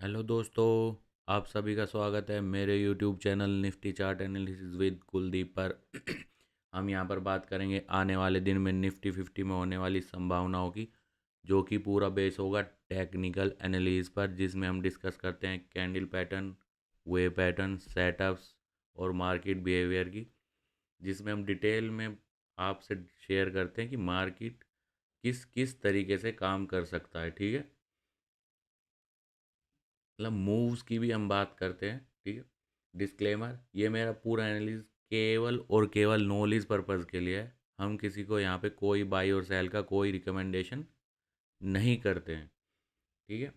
Hello दोस्तों, आप सभी का स्वागत है मेरे YouTube channel Nifty chart analysis with Kuldeep पर। हम यहां पर बात करेंगे आने वाले दिन में निफ्टी 50 में होने वाली संभावनाओं की, जो कि पूरा बेस होगा टेक्निकल एनालिसिस पर, जिसमें हम डिस्कस करते हैं कैंडल पैटर्न, वे पैटर्न, सेटअप्स और मार्केट बिहेवियर की, जिसमें हम डिटेल में आपसे शेयर करते हैं कि मार्केट किस किस तरीके से काम कर सकता है। ठीक है, मतलब मूव्स की भी हम बात करते हैं। ठीक है, डिस्क्लेमर, ये मेरा पूरा एनालिसिस केवल और केवल नॉलेज पर्पज़ के लिए है। हम किसी को यहाँ पे कोई बाई और सेल का कोई रिकमेंडेशन नहीं करते हैं। ठीक है,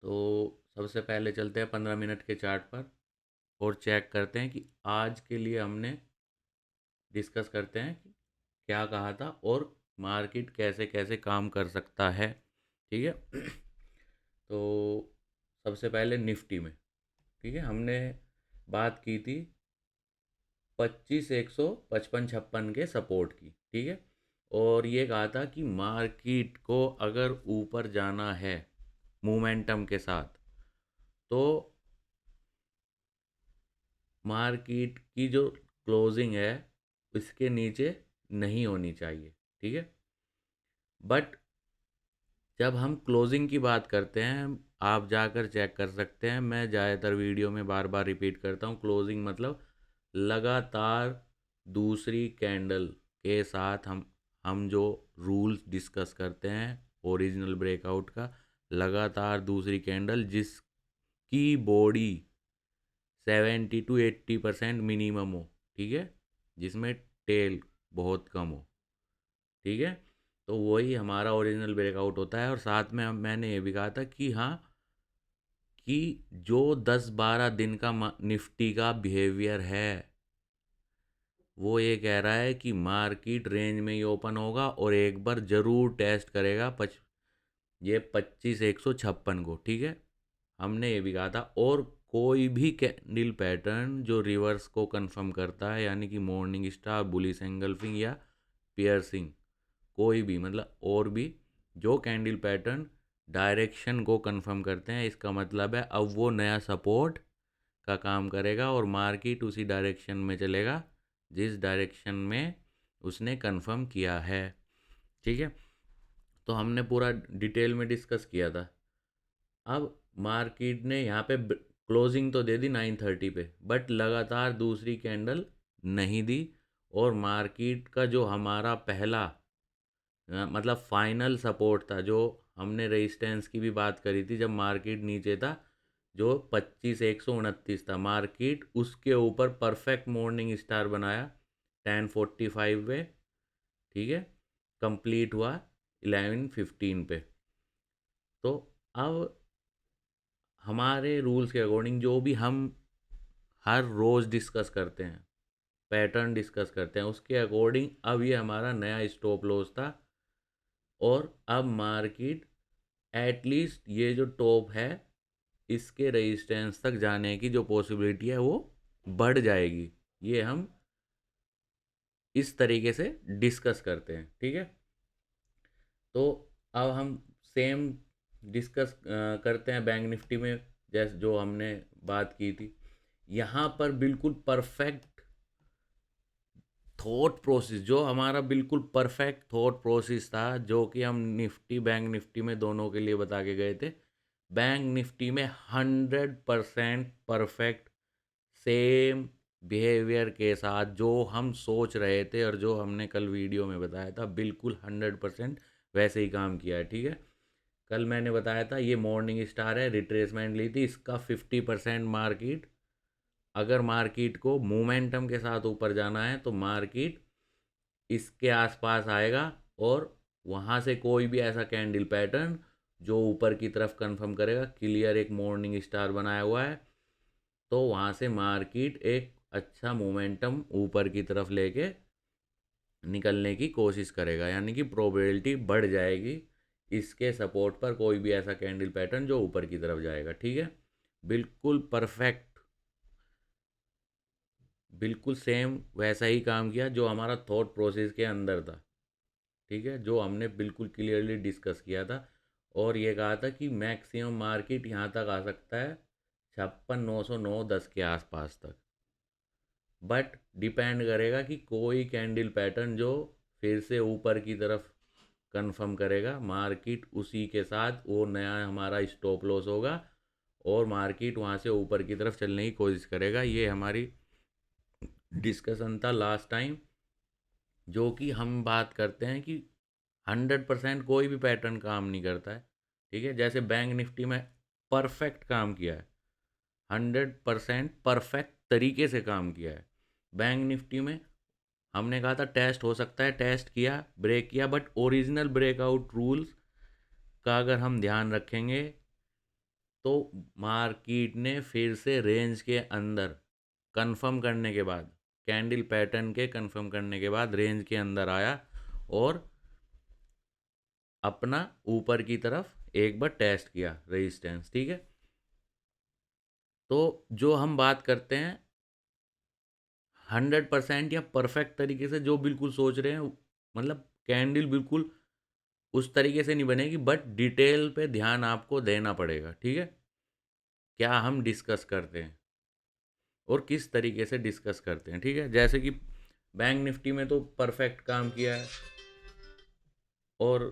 तो सबसे पहले चलते हैं 15 मिनट के चार्ट पर और चेक करते हैं कि आज के लिए हमने डिस्कस करते हैं कि क्या कहा था और मार्केट कैसे कैसे काम कर सकता है। ठीक है, तो सबसे पहले निफ्टी में, ठीक है, हमने बात की थी 25 155 56 के सपोर्ट की। ठीक है, और ये कहा था कि मार्केट को अगर ऊपर जाना है मोमेंटम के साथ, तो मार्केट की जो क्लोजिंग है इसके नीचे नहीं होनी चाहिए। ठीक है, बट जब हम क्लोजिंग की बात करते हैं, आप जाकर चेक कर सकते हैं, मैं ज़्यादातर वीडियो में बार बार रिपीट करता हूँ, क्लोजिंग मतलब लगातार दूसरी कैंडल के साथ हम जो रूल्स डिस्कस करते हैं ओरिजिनल ब्रेकआउट का, लगातार दूसरी कैंडल जिसकी बॉडी 70 to 80% मिनिमम हो। ठीक है, जिसमें टेल बहुत कम हो। ठीक है, तो वही हमारा ओरिजिनल ब्रेकआउट होता है। और साथ में मैंने ये भी कहा था कि हाँ, कि जो 10-12 दिन का निफ्टी का बिहेवियर है, वो ये कह रहा है कि मार्केट रेंज में ही ओपन होगा और एक बार ज़रूर टेस्ट करेगा ये 25 156 को। ठीक है, हमने ये भी कहा था। और कोई भी कैंडल पैटर्न जो रिवर्स को कंफर्म करता है, यानी कि मॉर्निंग स्टार, बुलिश एंगल्फिंग या पियर्सिंग, कोई भी मतलब और भी जो कैंडल पैटर्न डायरेक्शन को कंफर्म करते हैं, इसका मतलब है अब वो नया सपोर्ट का काम करेगा और मार्केट उसी डायरेक्शन में चलेगा जिस डायरेक्शन में उसने कंफर्म किया है। ठीक है, तो हमने पूरा डिटेल में डिस्कस किया था। अब मार्केट ने यहाँ पे क्लोजिंग तो दे दी 9:30 पे, बट लगातार दूसरी कैंडल नहीं दी। और मार्केट का जो हमारा पहला मतलब फाइनल सपोर्ट था, जो हमने रेजिस्टेंस की भी बात करी थी जब मार्केट नीचे था, जो 25 129 था, मार्केट उसके ऊपर परफेक्ट मॉर्निंग स्टार बनाया 10:45 पे। ठीक है, कंप्लीट हुआ 11:15 पे। तो अब हमारे रूल्स के अकॉर्डिंग जो भी हम हर रोज़ डिस्कस करते हैं, पैटर्न डिस्कस करते हैं, उसके अकॉर्डिंग अब ये हमारा नया स्टॉप लॉस था। और अब मार्केट एटलीस्ट ये जो टॉप है इसके रेजिस्टेंस तक जाने की जो पॉसिबिलिटी है वो बढ़ जाएगी। ये हम इस तरीके से डिस्कस करते हैं। ठीक है, तो अब हम सेम डिस्कस करते हैं बैंक निफ्टी में, जैसे जो हमने बात की थी। यहाँ पर बिल्कुल परफेक्ट थॉट प्रोसेस, जो हमारा बिल्कुल परफेक्ट थॉट प्रोसेस था, जो कि हम निफ्टी बैंक निफ्टी में दोनों के लिए बता के गए थे, बैंक निफ्टी में 100% परफेक्ट सेम बिहेवियर के साथ जो हम सोच रहे थे और जो हमने कल वीडियो में बताया था, बिल्कुल 100% वैसे ही काम किया है। ठीक है, कल मैंने बताया था ये मॉर्निंग स्टार है, रिट्रेसमेंट ली थी, इसका 50% मार्केट, अगर मार्केट को मोमेंटम के साथ ऊपर जाना है तो मार्केट इसके आसपास आएगा। और वहाँ से कोई भी ऐसा कैंडल पैटर्न जो ऊपर की तरफ कंफर्म करेगा, क्लियर एक मॉर्निंग स्टार बनाया हुआ है, तो वहाँ से मार्केट एक अच्छा मोमेंटम ऊपर की तरफ लेके निकलने की कोशिश करेगा, यानी कि प्रोबेबिलिटी बढ़ जाएगी इसके सपोर्ट पर कोई भी ऐसा कैंडल पैटर्न जो ऊपर की तरफ जाएगा। ठीक है, बिल्कुल परफेक्ट, बिल्कुल सेम वैसा ही काम किया जो हमारा थॉट प्रोसेस के अंदर था। ठीक है, जो हमने बिल्कुल क्लियरली डिस्कस किया था। और ये कहा था कि मैक्सिमम मार्केट यहाँ तक आ सकता है 56,909.10 के आसपास तक। बट डिपेंड करेगा कि कोई कैंडल पैटर्न जो फिर से ऊपर की तरफ कंफर्म करेगा, मार्केट उसी के साथ वो नया हमारा स्टॉप लॉस होगा और मार्केट वहाँ से ऊपर की तरफ चलने की कोशिश करेगा। ये हमारी डिस्कशन था लास्ट टाइम, जो कि हम बात करते हैं कि 100% कोई भी पैटर्न काम नहीं करता है। ठीक है, जैसे बैंक निफ्टी में परफेक्ट काम किया है, 100% परफेक्ट तरीके से काम किया है। बैंक निफ्टी में हमने कहा था टेस्ट हो सकता है, टेस्ट किया, ब्रेक किया, बट ओरिजिनल ब्रेकआउट रूल्स का अगर हम ध्यान रखेंगे तो मार्केट ने फिर से रेंज के अंदर कंफर्म करने के बाद, कैंडल पैटर्न के कंफर्म करने के बाद रेंज के अंदर आया और अपना ऊपर की तरफ एक बार टेस्ट किया रेजिस्टेंस। ठीक है, तो जो हम बात करते हैं 100% या परफेक्ट तरीके से, जो बिल्कुल सोच रहे हैं, मतलब कैंडल बिल्कुल उस तरीके से नहीं बनेगी, बट डिटेल पे ध्यान आपको देना पड़ेगा। ठीक है, क्या हम डिस्कस करते हैं और किस तरीके से डिस्कस करते हैं। ठीक है, जैसे कि बैंक निफ्टी में तो परफेक्ट काम किया है और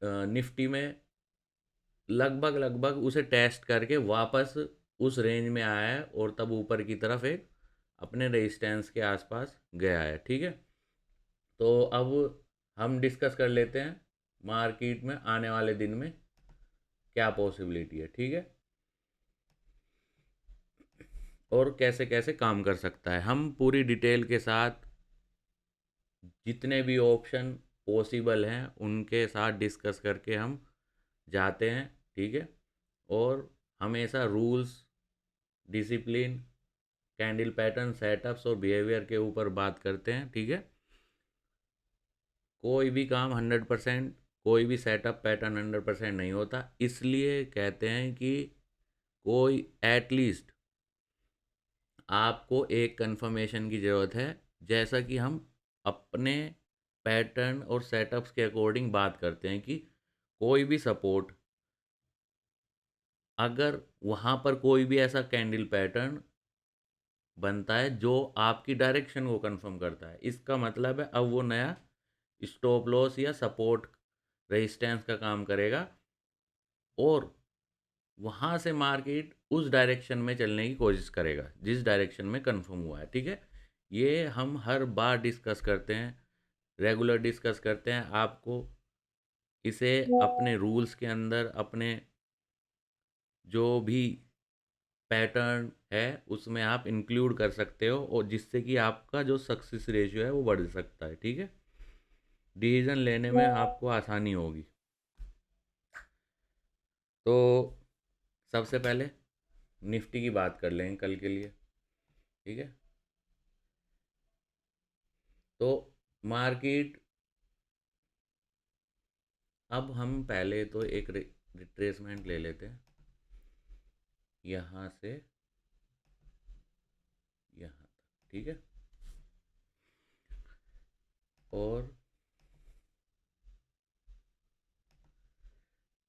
निफ्टी में लगभग लगभग उसे टेस्ट करके वापस उस रेंज में आया है और तब ऊपर की तरफ एक अपने रेजिस्टेंस के आसपास गया है। ठीक है, तो अब हम डिस्कस कर लेते हैं मार्केट में आने वाले दिन में क्या पॉसिबिलिटी है। ठीक है, और कैसे कैसे काम कर सकता है, हम पूरी डिटेल के साथ जितने भी ऑप्शन पॉसिबल हैं उनके साथ डिस्कस करके हम जाते हैं। ठीक है, और हमेशा rules, discipline, candle pattern, setups और बिहेवियर के ऊपर बात करते हैं। ठीक है, कोई भी काम 100%, कोई भी सेटअप पैटर्न 100% नहीं होता, इसलिए कहते हैं कि कोई एटलीस्ट आपको एक कंफर्मेशन की ज़रूरत है। जैसा कि हम अपने पैटर्न और सेटअप्स के अकॉर्डिंग बात करते हैं कि कोई भी सपोर्ट, अगर वहाँ पर कोई भी ऐसा कैंडल पैटर्न बनता है जो आपकी डायरेक्शन को कंफर्म करता है, इसका मतलब है अब वो नया स्टॉप लॉस या सपोर्ट रेजिस्टेंस का काम करेगा और वहाँ से मार्केट उस डायरेक्शन में चलने की कोशिश करेगा जिस डायरेक्शन में कंफर्म हुआ है। ठीक है, ये हम हर बार डिस्कस करते हैं, रेगुलर डिस्कस करते हैं। आपको इसे अपने रूल्स के अंदर, अपने जो भी पैटर्न है उसमें आप इंक्लूड कर सकते हो और जिससे कि आपका जो सक्सेस रेशियो है वो बढ़ सकता है। ठीक है, डिसीजन लेने में आपको आसानी होगी। तो सबसे पहले निफ्टी की बात कर लेंगे कल के लिए। ठीक है, तो मार्केट, अब हम पहले तो एक रिट्रेसमेंट ले लेते हैं यहाँ से यहाँ तक। ठीक है, और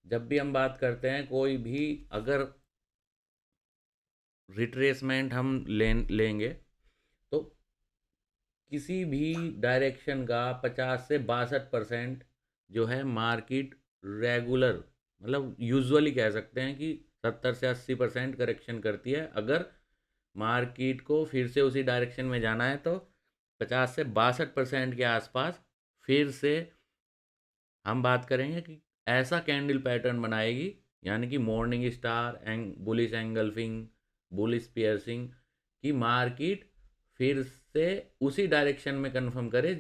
जब भी हम बात करते हैं कोई भी, अगर रिट्रेसमेंट हम लेंगे तो किसी भी डायरेक्शन का 50 से 62% जो है मार्केट रेगुलर, मतलब यूजुअली कह सकते हैं कि 70 से 80% करेक्शन करती है। अगर मार्केट को फिर से उसी डायरेक्शन में जाना है तो 50 से 62% के आसपास फिर से हम बात करेंगे कि ऐसा कैंडल पैटर्न बनाएगी, यानी कि morning star bullish engulfing, bullish piercing, कि मार्केट फिर से उसी डायरेक्शन में कंफर्म करे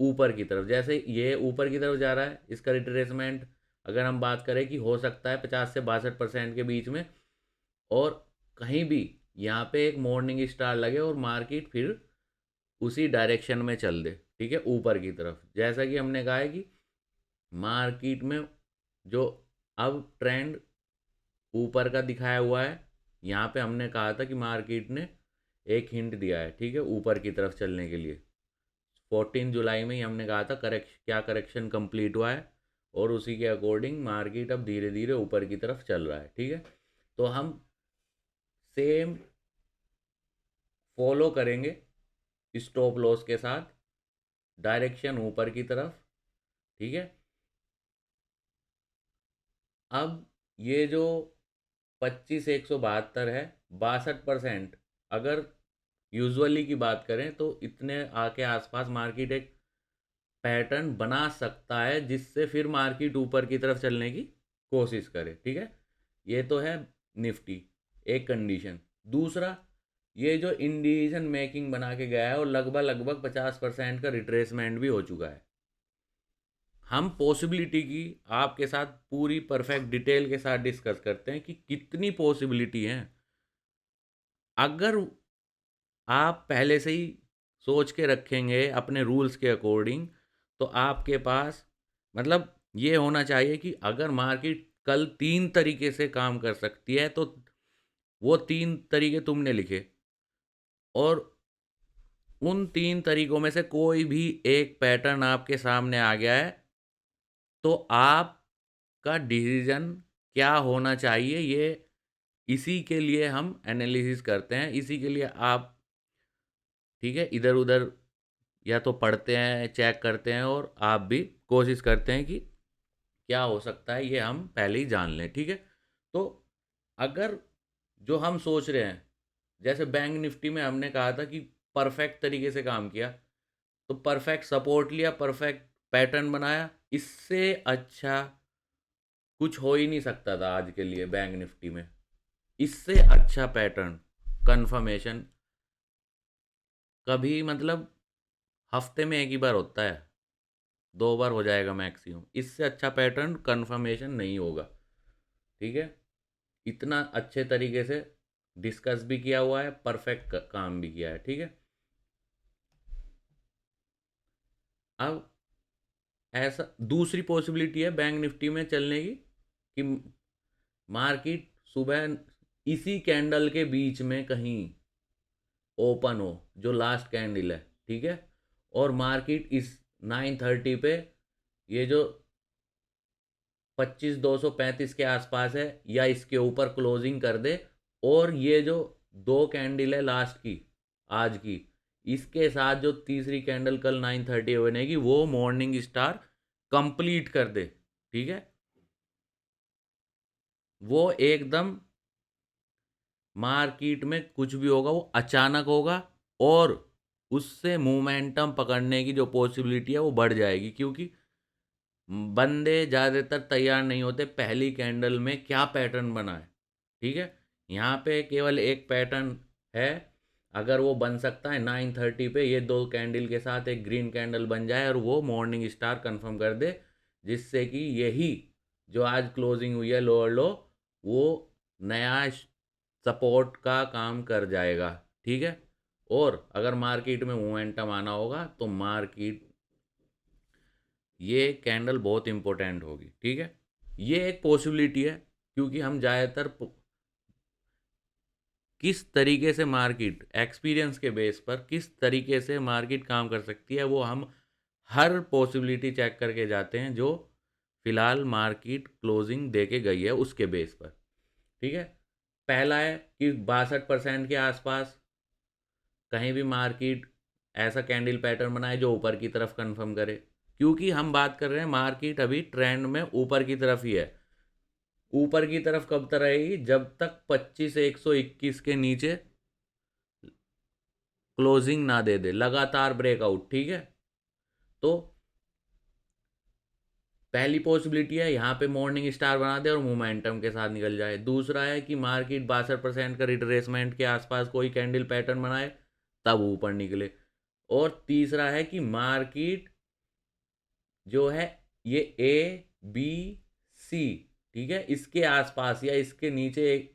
ऊपर की तरफ। जैसे ये ऊपर की तरफ जा रहा है, इसका रिट्रेसमेंट अगर हम बात करें कि हो सकता है 50 से 62% के बीच में, और कहीं भी यहाँ पे एक मॉर्निंग स्टार लगे और मार्केट फिर उसी डायरेक्शन में चल दे। ठीक है, ऊपर की तरफ, जैसा कि हमने कहा है कि मार्केट में जो अब ट्रेंड ऊपर का दिखाया हुआ है, यहाँ पे हमने कहा था कि मार्केट ने एक हिंट दिया है। ठीक है, ऊपर की तरफ चलने के लिए 14 जुलाई में ही हमने कहा था क्या करेक्शन कंप्लीट हुआ है और उसी के अकॉर्डिंग मार्केट अब धीरे धीरे ऊपर की तरफ चल रहा है। ठीक है, तो हम सेम फॉलो करेंगे स्टॉप लॉस के साथ, डायरेक्शन ऊपर की तरफ। ठीक है, अब ये जो 25,172 है, 62%, अगर यूजुअली की बात करें तो इतने आके आसपास मार्केट एक पैटर्न बना सकता है, जिससे फिर मार्केट ऊपर की तरफ चलने की कोशिश करे। ठीक है, ये तो है निफ्टी, एक कंडीशन। दूसरा, ये जो इंडिसीजन मेकिंग बना के गया है और लगभग लगभग 50% का रिट्रेसमेंट भी हो चुका है। हम पॉसिबिलिटी की आपके साथ पूरी परफेक्ट डिटेल के साथ डिस्कस करते हैं कि कितनी पॉसिबिलिटी है। अगर आप पहले से ही सोच के रखेंगे अपने रूल्स के अकॉर्डिंग, तो आपके पास मतलब ये होना चाहिए कि अगर मार्केट कल 3 तरीके से काम कर सकती है, तो वो 3 तरीके तुमने लिखे, और उन 3 तरीकों में से कोई भी एक पैटर्न आपके सामने आ गया है, तो आपका डिसीज़न क्या होना चाहिए, ये इसी के लिए हम एनालिसिस करते हैं। इसी के लिए आप, ठीक है, इधर-उधर या तो पढ़ते हैं, चेक करते हैं, और आप भी कोशिश करते हैं कि क्या हो सकता है ये हम पहले ही जान लें। ठीक है, तो अगर जो हम सोच रहे हैं, जैसे बैंक निफ्टी में हमने कहा था कि परफेक्ट तरीके से काम किया, तो परफेक्ट सपोर्ट लिया, परफेक्ट पैटर्न बनाया, इससे अच्छा कुछ हो ही नहीं सकता था आज के लिए बैंक निफ्टी में। इससे अच्छा पैटर्न कंफर्मेशन कभी, मतलब हफ्ते में एक ही बार होता है, 2 बार हो जाएगा मैक्सिमम। इससे अच्छा पैटर्न कंफर्मेशन नहीं होगा। ठीक है, इतना अच्छे तरीके से डिस्कस भी किया हुआ है, परफेक्ट काम भी किया है। ठीक है, अब ऐसा दूसरी पॉसिबिलिटी है बैंक निफ्टी में चलने की, कि मार्केट सुबह इसी कैंडल के बीच में कहीं ओपन हो, जो लास्ट कैंडल है। ठीक है, और मार्केट इस 9:30 पे ये जो 25,235 के आसपास है या इसके ऊपर क्लोजिंग कर दे, और ये जो 2 कैंडल है लास्ट की आज की, इसके साथ जो तीसरी कैंडल कल 9:30 बनेगी, वो मॉर्निंग स्टार कंप्लीट कर दे। ठीक है, वो एकदम मार्केट में कुछ भी होगा वो अचानक होगा, और उससे मोमेंटम पकड़ने की जो पॉसिबिलिटी है वो बढ़ जाएगी, क्योंकि बंदे ज़्यादातर तैयार नहीं होते पहली कैंडल में क्या पैटर्न बना है। ठीक है, यहाँ पे केवल एक पैटर्न है, अगर वो बन सकता है 9:30 पे, ये 2 कैंडल के साथ एक ग्रीन कैंडल बन जाए और वो मॉर्निंग स्टार कंफर्म कर दे, जिससे कि यही जो आज क्लोजिंग हुई है लोअर लो, वो नया सपोर्ट का काम कर जाएगा। ठीक है, और अगर मार्केट में मोमेंटम आना होगा तो मार्केट, ये कैंडल बहुत इंपॉर्टेंट होगी। ठीक है, ये एक पॉसिबिलिटी है, क्योंकि हम ज़्यादातर किस तरीके से मार्केट एक्सपीरियंस के बेस पर किस तरीके से मार्केट काम कर सकती है, वो हम हर पॉसिबिलिटी चेक करके जाते हैं, जो फिलहाल मार्केट क्लोजिंग दे के गई है उसके बेस पर। ठीक है, पहला है कि 62% के आसपास कहीं भी मार्केट ऐसा कैंडल पैटर्न बनाए जो ऊपर की तरफ कंफर्म करे, क्योंकि हम बात कर रहे हैं मार्केट अभी ट्रेंड में ऊपर की तरफ ही है। ऊपर की तरफ कब तक रहेगी, जब तक 25,121 के नीचे क्लोजिंग ना दे दे, लगातार ब्रेकआउट। ठीक है, तो पहली पॉसिबिलिटी है यहाँ पे मॉर्निंग स्टार बना दे और मोमेंटम के साथ निकल जाए। दूसरा है कि मार्केट 62% का रिट्रेसमेंट के आसपास कोई कैंडल पैटर्न बनाए, तब ऊपर निकले। और तीसरा है कि मार्केट जो है ये ABC, ठीक है, इसके आसपास या इसके नीचे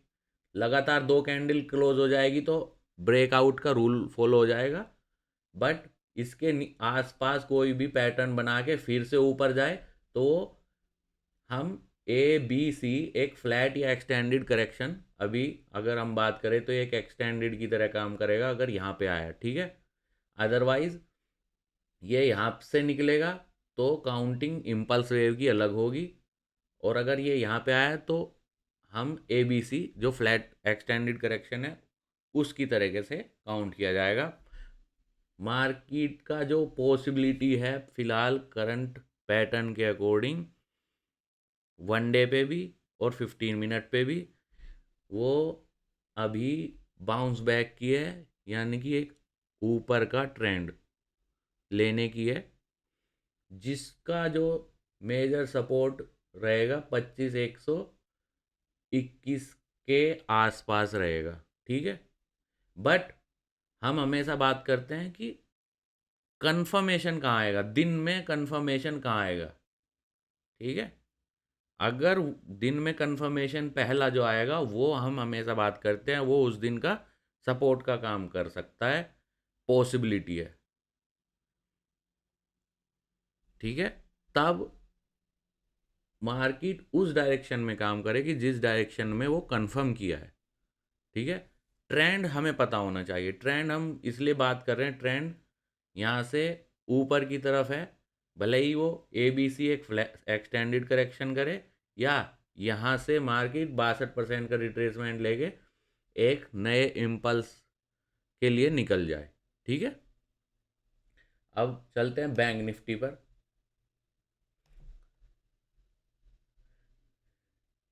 लगातार 2 कैंडल क्लोज हो जाएगी, तो ब्रेकआउट का रूल फॉलो हो जाएगा। बट इसके आसपास कोई भी पैटर्न बना के फिर से ऊपर जाए, तो हम ABC एक फ्लैट या एक्सटेंडेड करेक्शन, अभी अगर हम बात करें तो एक एक्सटेंडेड की तरह काम करेगा अगर यहाँ पे आया। ठीक है, अदरवाइज ये यहाँ से निकलेगा तो काउंटिंग इम्पल्स वेव की अलग होगी, और अगर ये यहाँ पे आया तो हम ए बी सी जो फ्लैट एक्सटेंडेड करेक्शन है उसकी तरीके से काउंट किया जाएगा। मार्केट का जो पॉसिबिलिटी है फिलहाल करंट पैटर्न के अकॉर्डिंग, 1 डे पे भी और 15 मिनट पे भी, वो अभी बाउंस बैक की है, यानी कि एक ऊपर का ट्रेंड लेने की है, जिसका जो मेजर सपोर्ट रहेगा 25,121 के आसपास रहेगा। ठीक है, बट हम हमेशा बात करते हैं कि कंफर्मेशन कहाँ आएगा, दिन में कंफर्मेशन कहाँ आएगा। ठीक है, अगर दिन में कंफर्मेशन पहला जो आएगा वो हम हमेशा बात करते हैं वो उस दिन का सपोर्ट का काम कर सकता है, पॉसिबिलिटी है। ठीक है, तब मार्केट उस डायरेक्शन में काम करेगी जिस डायरेक्शन में वो कंफर्म किया है। ठीक है, ट्रेंड हमें पता होना चाहिए। ट्रेंड हम इसलिए बात कर रहे हैं, ट्रेंड यहाँ से ऊपर की तरफ है, भले ही वो ए बी सी एक एक्सटेंडेड करेक्शन करे, या यहाँ से मार्केट 62% का रिट्रेसमेंट लेके एक नए इम्पल्स के लिए निकल जाए। ठीक है, अब चलते हैं बैंक निफ्टी पर।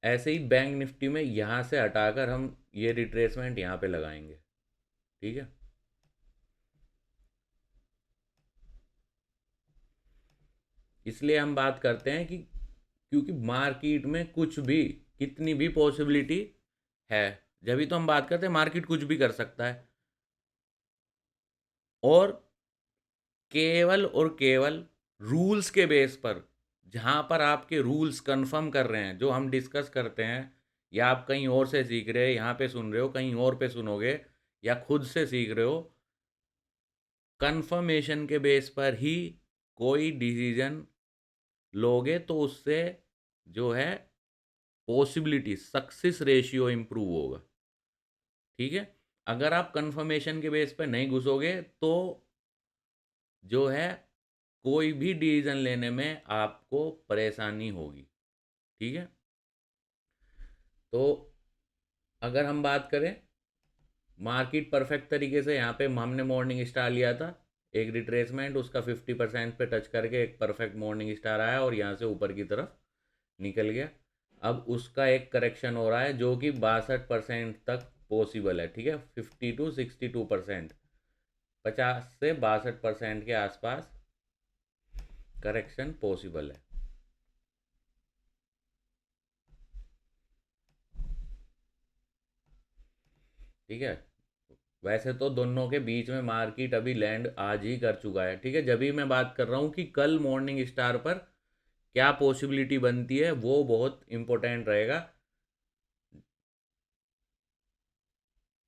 ऐसे ही बैंक निफ्टी में यहाँ से हटाकर हम ये रिट्रेसमेंट यहाँ पे लगाएंगे। ठीक है, इसलिए हम बात करते हैं कि क्योंकि मार्केट में कुछ भी, कितनी भी पॉसिबिलिटी है, जब भी तो हम बात करते हैं मार्केट कुछ भी कर सकता है, और केवल और केवल रूल्स के बेस पर, जहाँ पर आपके रूल्स कंफर्म कर रहे हैं, जो हम डिस्कस करते हैं, या आप कहीं और से सीख रहे हैं, यहाँ पे सुन रहे हो, कहीं और पे सुनोगे, या खुद से सीख रहे हो, कंफर्मेशन के बेस पर ही कोई डिसीजन लोगे तो उससे जो है पॉसिबिलिटी, सक्सेस रेशियो इम्प्रूव होगा। ठीक है, अगर आप कंफर्मेशन के बेस पर नहीं घुसोगे तो जो है कोई भी डिसीजन लेने में आपको परेशानी होगी। ठीक है, तो अगर हम बात करें, मार्केट परफेक्ट तरीके से यहाँ पे हमने मॉर्निंग स्टार लिया था, एक रिट्रेसमेंट उसका 50% पे टच करके एक परफेक्ट मॉर्निंग स्टार आया और यहाँ से ऊपर की तरफ निकल गया। अब उसका एक करेक्शन हो रहा है जो कि 62% तक पॉसिबल है। ठीक है, 50 to 62%, 50 से 62% के आसपास करेक्शन पॉसिबल है। ठीक है, वैसे तो दोनों के बीच में मार्केट अभी लैंड आज ही कर चुका है। ठीक है, जब भी मैं बात कर रहा हूँ कि कल मॉर्निंग स्टार पर क्या पॉसिबिलिटी बनती है, वो बहुत इंपॉर्टेंट रहेगा।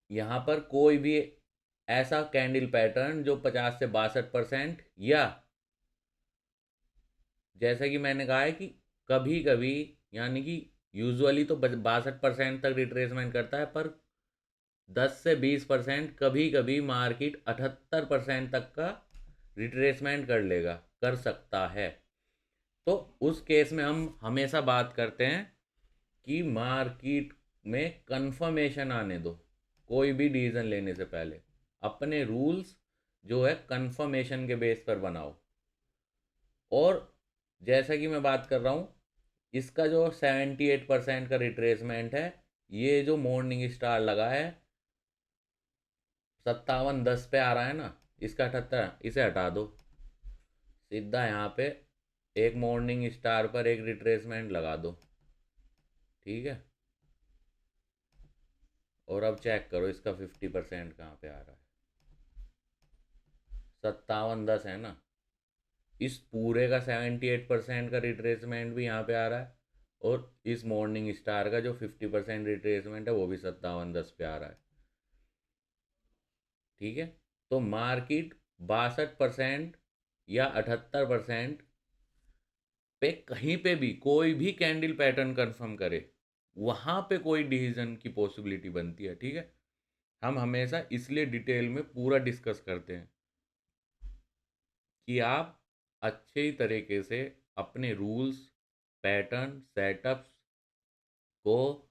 यहाँ पर कोई भी ऐसा कैंडल पैटर्न जो 50 से 62%, या जैसा कि मैंने कहा है कि कभी कभी, यानी कि यूजुअली तो 62% तक रिट्रेसमेंट करता है, पर 10 से 20% कभी कभी मार्केट 78% तक का रिट्रेसमेंट कर लेगा, कर सकता है। तो उस केस में हम हमेशा बात करते हैं कि मार्केट में कंफर्मेशन आने दो, कोई भी डिसीजन लेने से पहले अपने रूल्स जो है कंफर्मेशन के बेस पर बनाओ। और जैसा कि मैं बात कर रहा हूँ, इसका जो 78% का रिट्रेसमेंट है, ये जो मॉर्निंग स्टार लगा है 5710 पे आ रहा है ना, इसका 78, इसे हटा दो, सीधा यहाँ पे एक मॉर्निंग स्टार पर एक रिट्रेसमेंट लगा दो। ठीक है, और अब चेक करो इसका 50% कहाँ पे आ रहा है, 5710 है ना, इस पूरे का 78% का रिट्रेसमेंट भी यहाँ पे आ रहा है, और इस मॉर्निंग स्टार का जो 50% रिट्रेसमेंट है वो भी 5710 पे आ रहा है। ठीक है, तो मार्केट 62% या 78% पे कहीं पे भी कोई भी कैंडल पैटर्न कंफर्म करे, वहाँ पे कोई डिसीजन की पॉसिबिलिटी बनती है। ठीक है, हम हमेशा इसलिए डिटेल में पूरा डिस्कस करते हैं कि आप अच्छी तरीके से अपने रूल्स, पैटर्न, सेटअप्स को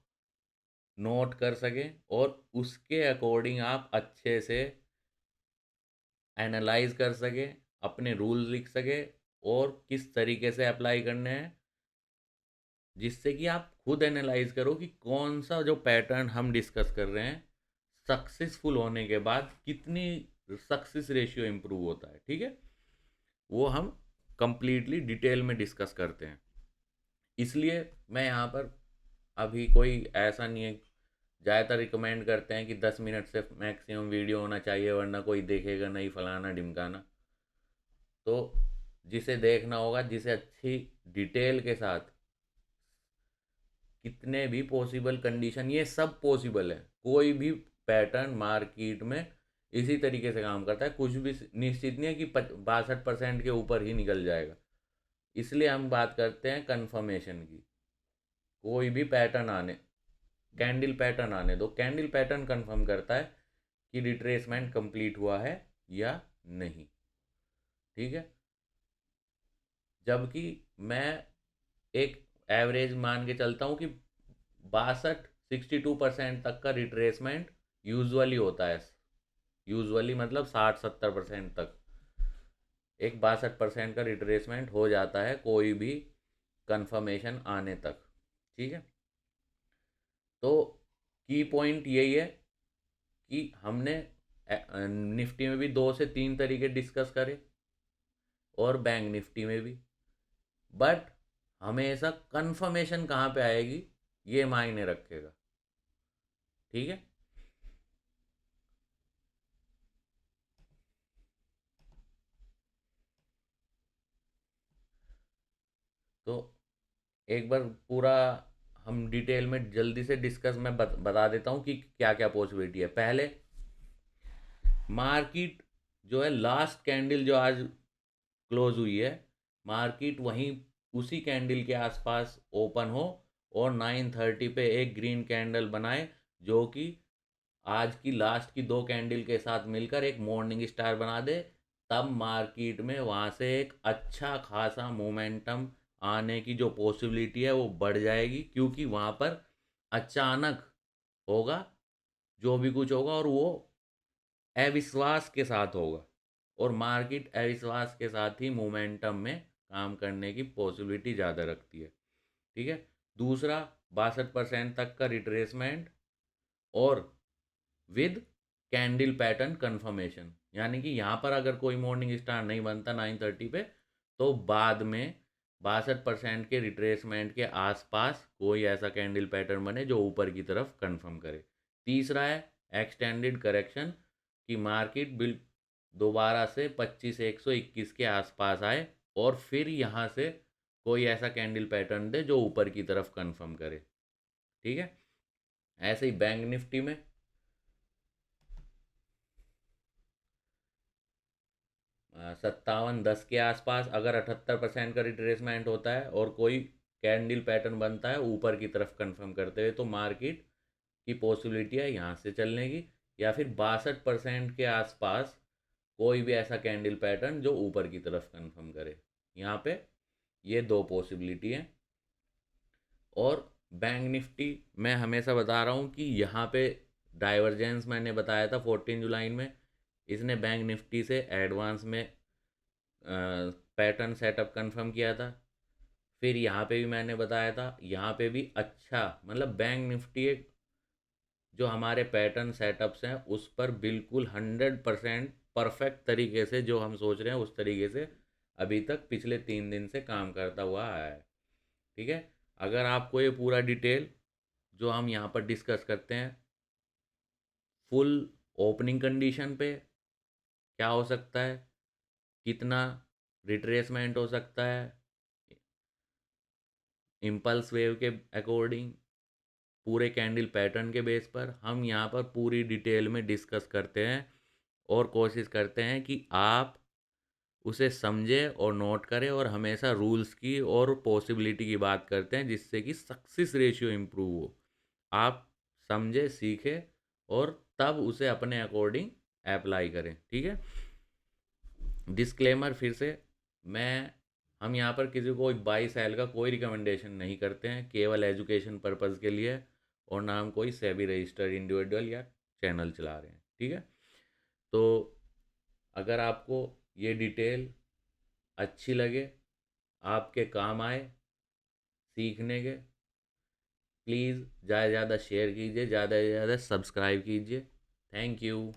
नोट कर सकें और उसके अकॉर्डिंग आप अच्छे से एनालाइज कर सकें, अपने रूल लिख सकें और किस तरीके से अप्लाई करने हैं, जिससे कि आप खुद एनालाइज करो कि कौन सा जो पैटर्न हम डिस्कस कर रहे हैं सक्सेसफुल होने के बाद कितनी सक्सेस रेशियो इम्प्रूव होता है। ठीक है, वो हम कंप्लीटली डिटेल में डिस्कस करते हैं। इसलिए मैं यहाँ पर अभी कोई ऐसा नहीं है, ज़्यादातर रिकमेंड करते हैं कि 10 मिनट से मैक्सिमम वीडियो होना चाहिए वरना कोई देखेगा नहीं, फलाना ढिमकाना। तो जिसे देखना होगा, जिसे अच्छी डिटेल के साथ कितने भी पॉसिबल कंडीशन, ये सब पॉसिबल है, कोई भी पैटर्न मार्केट में इसी तरीके से काम करता है, कुछ भी निश्चित नहीं है कि 62% के ऊपर ही निकल जाएगा। इसलिए हम बात करते हैं कंफर्मेशन की। कोई भी पैटर्न आने, कैंडल पैटर्न आने दो, कैंडल पैटर्न कंफर्म करता है कि रिट्रेसमेंट कंप्लीट हुआ है या नहीं। ठीक है, जबकि मैं एक एवरेज मान के चलता हूँ कि 62-62% तक का रिट्रेसमेंट यूजुअली होता है। यूजुअली मतलब 60-70% तक एक 62% का रिट्रेसमेंट हो जाता है कोई भी कंफर्मेशन आने तक। ठीक है, तो की पॉइंट यही है कि हमने निफ्टी में भी 2 से 3 तरीके डिस्कस करे और बैंक निफ्टी में भी, बट हमेशा कंफर्मेशन कहाँ पे आएगी ये मायने रखेगा। ठीक है, तो एक बार पूरा हम डिटेल में जल्दी से डिस्कस मैं बता देता हूँ कि क्या क्या पॉसिबिलिटी है। पहले मार्केट जो है, लास्ट कैंडल जो आज क्लोज हुई है, मार्केट वहीं उसी कैंडल के आसपास ओपन हो और 9:30 पे एक ग्रीन कैंडल बनाए, जो कि आज की लास्ट की 2 कैंडल के साथ मिलकर एक मॉर्निंग स्टार बना दे। तब मार्केट में वहाँ से एक अच्छा खासा मोमेंटम आने की जो पॉसिबिलिटी है वो बढ़ जाएगी, क्योंकि वहाँ पर अचानक होगा जो भी कुछ होगा, और वो अविश्वास के साथ होगा, और मार्केट अविश्वास के साथ ही मोमेंटम में काम करने की पॉसिबिलिटी ज़्यादा रखती है। ठीक है, दूसरा 62% तक का रिट्रेसमेंट और विद कैंडल पैटर्न कंफर्मेशन, यानी कि यहाँ पर अगर कोई मॉर्निंग स्टार नहीं बनता 9:30 पे, तो बाद में 62% के रिट्रेसमेंट के आसपास कोई ऐसा कैंडल पैटर्न बने जो ऊपर की तरफ कंफर्म करे। तीसरा है एक्सटेंडेड करेक्शन, कि मार्केट बिल दोबारा से 25,121 के आसपास आए और फिर यहाँ से कोई ऐसा कैंडल पैटर्न दे जो ऊपर की तरफ कंफर्म करे। ठीक है, ऐसे ही बैंक निफ्टी में 57-10 के आसपास अगर 78% का रिट्रेसमेंट होता है और कोई कैंडल पैटर्न बनता है ऊपर की तरफ कंफर्म करते हुए, तो मार्केट की पॉसिबिलिटी है यहाँ से चलने की, या फिर 62% के आसपास कोई भी ऐसा कैंडल पैटर्न जो ऊपर की तरफ कंफर्म करे। यहाँ पे ये 2 पॉसिबिलिटी हैं। और बैंक निफ्टी मैं हमेशा बता रहा हूँ कि यहाँ पे डाइवर्जेंस मैंने बताया था 14 जुलाई में, इसने बैंक निफ्टी से एडवांस में पैटर्न सेटअप कंफर्म किया था। फिर यहाँ पे भी मैंने बताया था, यहाँ पे भी अच्छा, मतलब बैंक निफ्टी एक जो हमारे पैटर्न सेटअप्स हैं उस पर बिल्कुल 100% परफेक्ट तरीके से, जो हम सोच रहे हैं उस तरीके से अभी तक पिछले 3 दिन से काम करता हुआ आया है। ठीक है, अगर आपको ये पूरा डिटेल जो हम यहाँ पर डिस्कस करते हैं, फुल ओपनिंग कंडीशन पे क्या हो सकता है, कितना रिट्रेसमेंट हो सकता है इम्पल्स वेव के अकॉर्डिंग, पूरे कैंडल पैटर्न के बेस पर हम यहाँ पर पूरी डिटेल में डिस्कस करते हैं और कोशिश करते हैं कि आप उसे समझें और नोट करें, और हमेशा रूल्स की और पॉसिबिलिटी की बात करते हैं जिससे कि सक्सेस रेशियो इम्प्रूव हो। आप समझे, सीखें और तब उसे अपने अकॉर्डिंग अप्लाई करें। ठीक है, डिस्क्लेमर फिर से, मैं हम यहाँ पर किसी को बाई सेल का कोई रिकमेंडेशन नहीं करते हैं, केवल एजुकेशन पर्पज़ के लिए, और ना हम कोई सेबी रजिस्टर्ड इंडिविजुअल या चैनल चला रहे हैं, ठीक है। तो अगर आपको ये डिटेल अच्छी लगे, आपके काम आए सीखने के, प्लीज़ ज़्यादा से ज़्यादा शेयर कीजिए, ज़्यादा से ज़्यादा सब्सक्राइब कीजिए। Thank you.